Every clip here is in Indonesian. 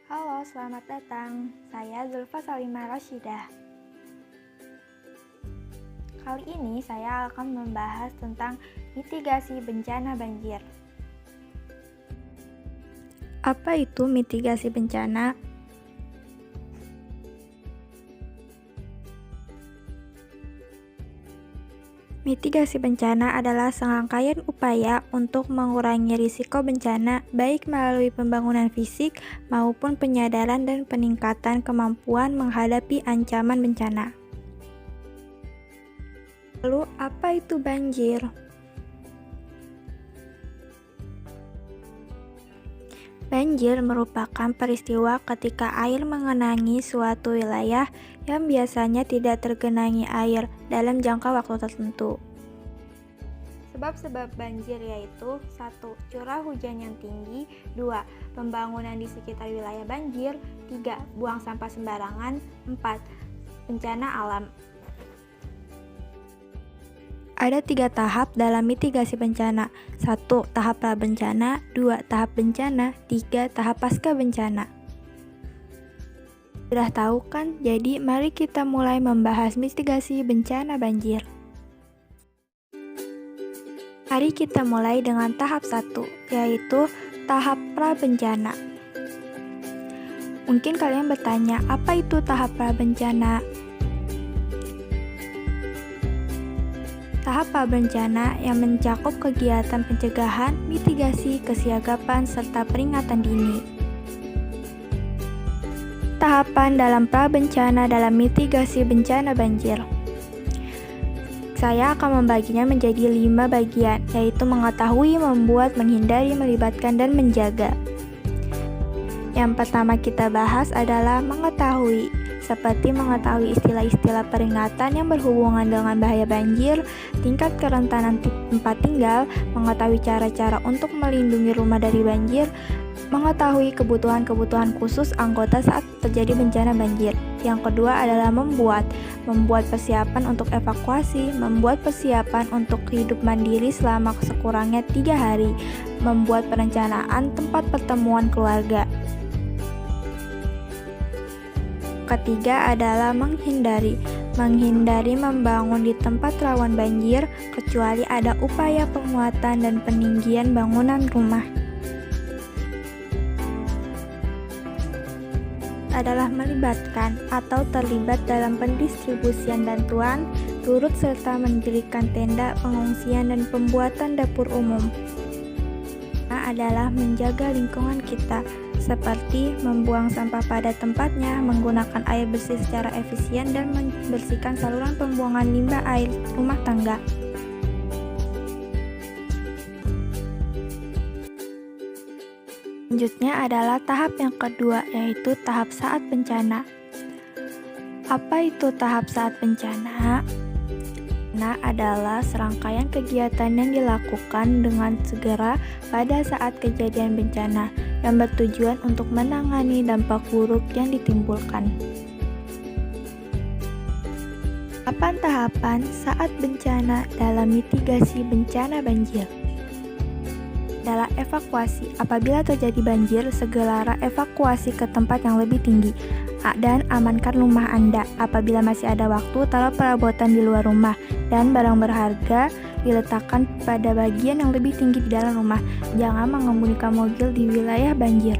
Halo, selamat datang. Saya Zulfa Salimah Rashidah. Kali ini saya akan membahas tentang mitigasi bencana banjir. Apa itu mitigasi bencana? Mitigasi bencana adalah serangkaian upaya untuk mengurangi risiko bencana, baik melalui pembangunan fisik maupun penyadaran dan peningkatan kemampuan menghadapi ancaman bencana. Lalu, apa itu banjir? Banjir merupakan peristiwa ketika air mengenangi suatu wilayah yang biasanya tidak tergenangi air dalam jangka waktu tertentu. Sebab-sebab banjir yaitu 1. Curah hujan yang tinggi, 2. Pembangunan di sekitar wilayah banjir, 3. Buang sampah sembarangan, 4. Bencana alam. Ada 3 tahap dalam mitigasi bencana. 1. Tahap pra-bencana, 2. Tahap bencana, 3. Tahap pasca bencana. Sudah tahu kan? Jadi mari kita mulai membahas mitigasi bencana banjir. Mari kita mulai dengan tahap 1, yaitu tahap pra-bencana. Mungkin kalian bertanya, apa itu tahap pra-bencana? Tahap pra-bencana yang mencakup kegiatan pencegahan, mitigasi, kesiagapan, serta peringatan dini. Tahapan dalam pra-bencana dalam mitigasi bencana banjir. Saya akan membaginya menjadi 5 bagian, yaitu mengetahui, membuat, menghindari, melibatkan, dan menjaga. Yang pertama kita bahas adalah mengetahui, seperti mengetahui istilah-istilah peringatan yang berhubungan dengan bahaya banjir, tingkat kerentanan tempat tinggal, mengetahui cara-cara untuk melindungi rumah dari banjir, mengetahui kebutuhan-kebutuhan khusus anggota saat terjadi bencana banjir. Yang kedua adalah membuat persiapan untuk evakuasi, membuat persiapan untuk hidup mandiri selama sekurangnya 3 hari, membuat perencanaan tempat pertemuan keluarga. Ketiga adalah menghindari membangun di tempat rawan banjir kecuali ada upaya penguatan dan peninggian bangunan rumah. Adalah melibatkan atau terlibat dalam pendistribusian bantuan, turut serta mendirikan tenda pengungsian dan pembuatan dapur umum. Adalah menjaga lingkungan kita, seperti membuang sampah pada tempatnya, menggunakan air bersih secara efisien, dan membersihkan saluran pembuangan limbah air rumah tangga. Selanjutnya adalah tahap yang kedua, yaitu tahap saat bencana. Apa itu tahap saat bencana? Adalah serangkaian kegiatan yang dilakukan dengan segera pada saat kejadian bencana yang bertujuan untuk menangani dampak buruk yang ditimbulkan. Tahapan saat bencana dalam mitigasi bencana banjir. Adalah evakuasi. Apabila terjadi banjir, segera evakuasi ke tempat yang lebih tinggi dan amankan rumah Anda. Apabila masih ada waktu, taruh perabotan di luar rumah dan barang berharga diletakkan pada bagian yang lebih tinggi di dalam rumah. Jangan mengemudikan mobil di wilayah banjir.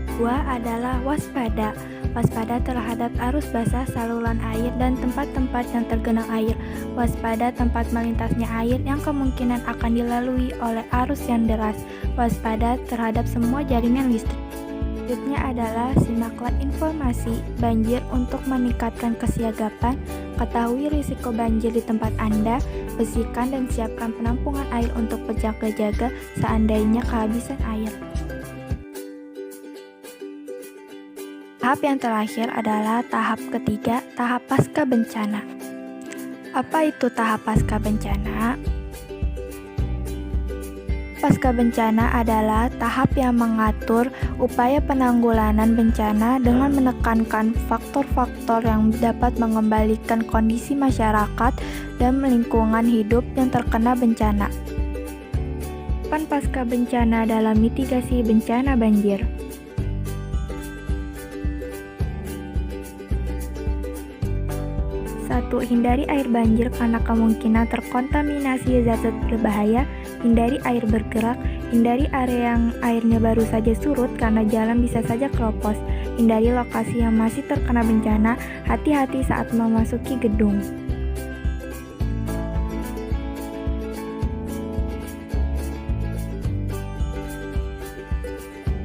Kedua adalah waspada. Waspada terhadap arus basah, saluran air, dan tempat-tempat yang tergenang air. Waspada tempat melintasnya air yang kemungkinan akan dilalui oleh arus yang deras. Waspada terhadap semua jaringan listrik. Selanjutnya adalah simaklah informasi banjir untuk meningkatkan kesiagapan, ketahui risiko banjir di tempat Anda, bersihkan dan siapkan penampungan air untuk berjaga-jaga seandainya kehabisan air. Tahap yang terakhir adalah tahap ketiga, tahap pasca bencana. Apa itu tahap pasca bencana? Pasca bencana adalah tahap yang mengatur upaya penanggulangan bencana dengan menekankan faktor-faktor yang dapat mengembalikan kondisi masyarakat dan lingkungan hidup yang terkena bencana. Pasca bencana dalam mitigasi bencana banjir. 1. Hindari air banjir karena kemungkinan terkontaminasi zat-zat berbahaya. Hindari air bergerak. Hindari area yang airnya baru saja surut karena jalan bisa saja keropos. Hindari lokasi yang masih terkena bencana. Hati-hati saat memasuki gedung.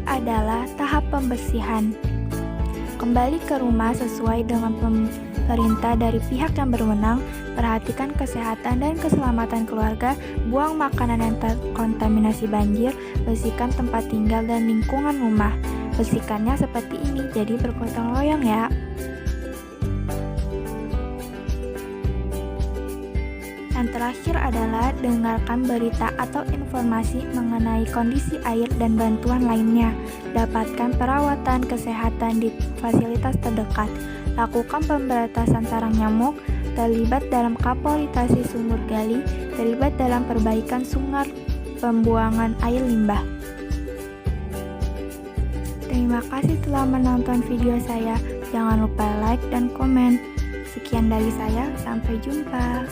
Adalah tahap pembersihan. Kembali ke rumah sesuai dengan perintah dari pihak yang berwenang, perhatikan kesehatan dan keselamatan keluarga, buang makanan yang terkontaminasi banjir, bersihkan tempat tinggal dan lingkungan rumah. Bersihkannya seperti ini, jadi bergotong royong ya. Yang terakhir adalah dengarkan berita atau informasi mengenai kondisi air dan bantuan lainnya. Dapatkan perawatan kesehatan di fasilitas terdekat. Lakukan pemberantasan sarang nyamuk. Terlibat dalam kapolitasi sumur gali. Terlibat dalam perbaikan sungai pembuangan air limbah. Terima kasih telah menonton video saya. Jangan lupa like dan komen. Sekian dari saya, sampai jumpa.